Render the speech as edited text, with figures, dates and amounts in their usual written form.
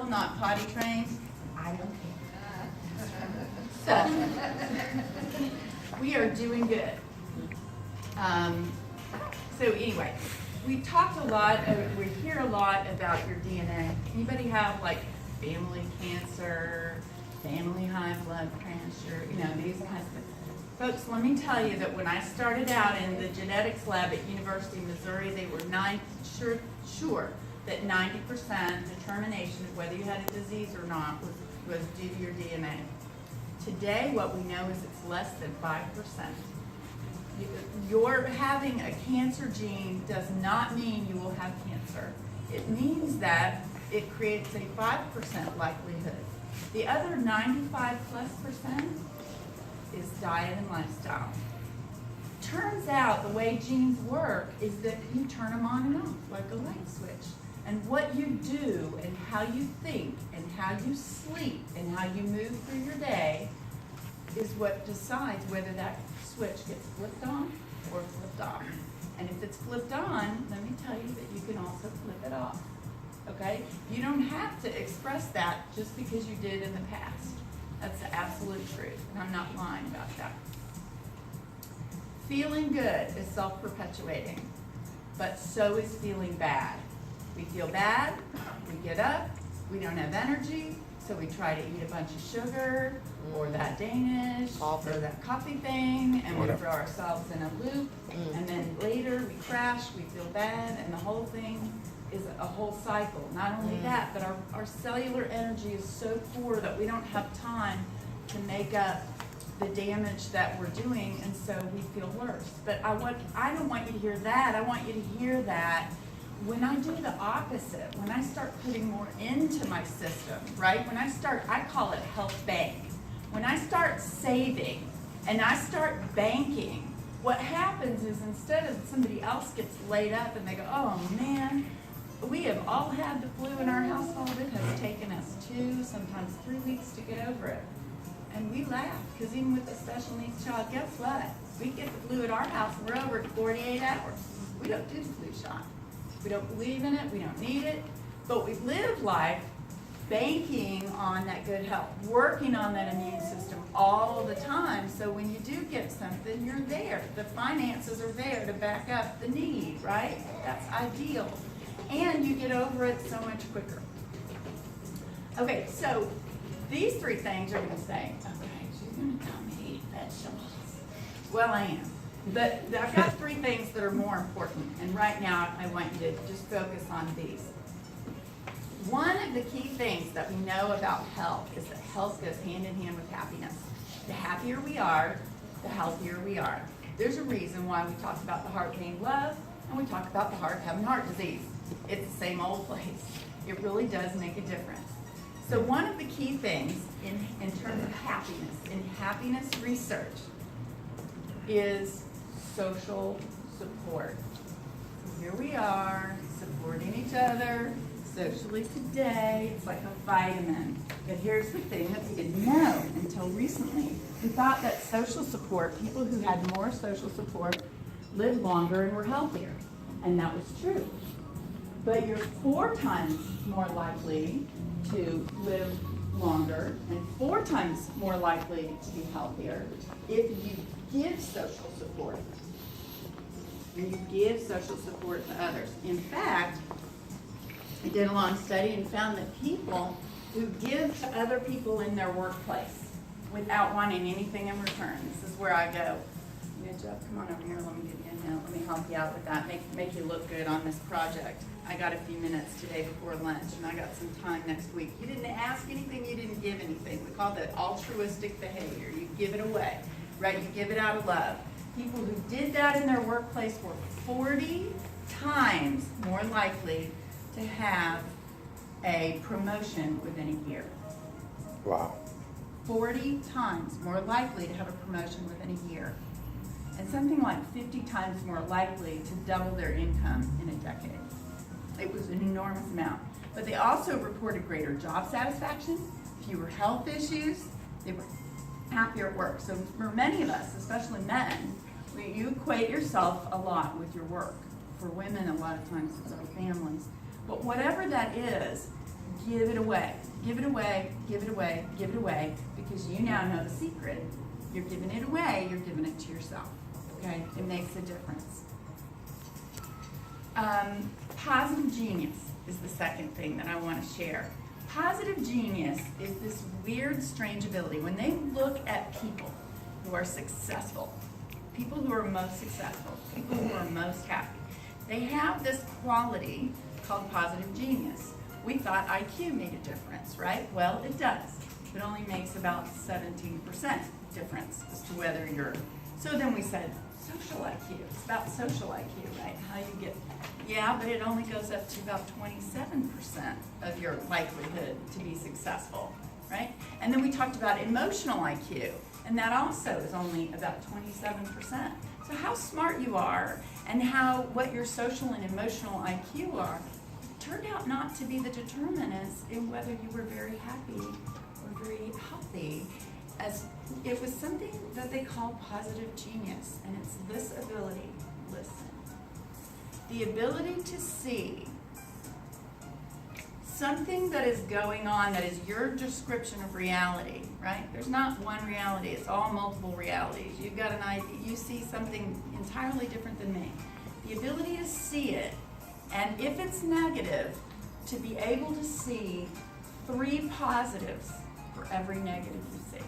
not potty trained? I don't So, we are doing good. So anyway, we talked a lot, we hear a lot about your DNA. Anybody have like family cancer, family high blood pressure, these kinds of things? Folks, let me tell you that when I started out in the genetics lab at University of Missouri, they were sure that 90% determination of whether you had a disease or not was due to your DNA. Today, what we know is it's less than 5%. Your having a cancer gene does not mean you will have cancer. It means that it creates a 5% likelihood. The other 95+% is diet and lifestyle. Turns out the way genes work is that you turn them on and off like a light switch. And what you do and how you think and how you sleep and how you move through your day is what decides whether that switch gets flipped on or flipped off. And if it's flipped on, let me tell you that you can also flip it off. Okay? You don't have to express that just because you did in the past. That's the absolute truth, and I'm not lying about that. Feeling good is self-perpetuating, but so is feeling bad. We feel bad, we get up, we don't have energy, so we try to eat a bunch of sugar, or that Danish, or that coffee thing, and we throw ourselves in a loop, and then later we crash, we feel bad, and the whole thing is a whole cycle. Not only that, but our cellular energy is so poor that we don't have time to make up the damage that we're doing, and so we feel worse. But I don't want you to hear that. I want you to hear that when I do the opposite, when I start putting more into my system, right? When I call it health bank. When I start saving and I start banking, what happens is instead of somebody else gets laid up and they go, oh man, we have all had the flu in our household. It has taken us 2, sometimes 3 weeks to get over it. And we laugh, because even with a special needs child, guess what? We get the flu at our house, we're over in 48 hours. We don't do the flu shot. We don't believe in it, we don't need it, but we live life banking on that good health, working on that immune system all the time, so when you do get something, you're there. The finances are there to back up the need, right? That's ideal. And you get over it so much quicker. Okay, so these 3 things are going to say, okay, she's going to tell me to eat vegetables. Well, I am. But I've got 3 things that are more important, and right now I want you to just focus on these. One of the key things that we know about health is that health goes hand in hand with happiness. The happier we are, the healthier we are. There's a reason why we talk about the heart being love, and we talk about the heart having heart disease. It's the same old place. It really does make a difference. So one of the key things in terms of happiness, in happiness research, is social support. So here we are, supporting each other socially today. It's like a vitamin. But here's the thing that we didn't know until recently. We thought that social support, people who had more social support, lived longer and were healthier. And that was true. But you're 4 times more likely to live longer and 4 times more likely to be healthier if you give social support. And you give social support to others. In fact, I did a long study and found that people who give to other people in their workplace without wanting anything in return, this is where I go, Jeff, come on over here, let me get you in now, let me help you out with that, make you look good on this project. I got a few minutes today before lunch, and I got some time next week. You didn't ask anything, you didn't give anything. We call that altruistic behavior. You give it away, right? You give it out of love. People who did that in their workplace were 40 times more likely to have a promotion within a year. Wow. 40 times more likely to have a promotion within a year. And something like 50 times more likely to double their income in a decade. It was an enormous amount. But they also reported greater job satisfaction, fewer health issues, they were happier at work. So for many of us, especially men, you equate yourself a lot with your work. For women, a lot of times it's our families. But whatever that is, give it away. Give it away, give it away, give it away, because you now know the secret. You're giving it away, you're giving it to yourself. Okay? It makes a difference. Positive genius is the second thing that I want to share. Positive genius is this weird, strange ability. When they look at people who are successful, people who are most successful, people who are most happy, they have this quality called positive genius. We thought IQ made a difference, right? Well, it does. It only makes about 17% difference as to whether you're... So then we said, social IQ. It's about social IQ, right? How you get... Yeah, but it only goes up to about 27% of your likelihood to be successful, right? And then we talked about emotional IQ, and that also is only about 27%. So how smart you are and what your social and emotional IQ are turned out not to be the determinants in whether you were very happy or very healthy. As it was something that they call positive genius, and it's this ability, listen, the ability to see something that is going on that is your description of reality, right? There's not one reality, it's all multiple realities. You've got an idea, you see something entirely different than me. The ability to see it, and if it's negative, to be able to see 3 positives for every negative you see.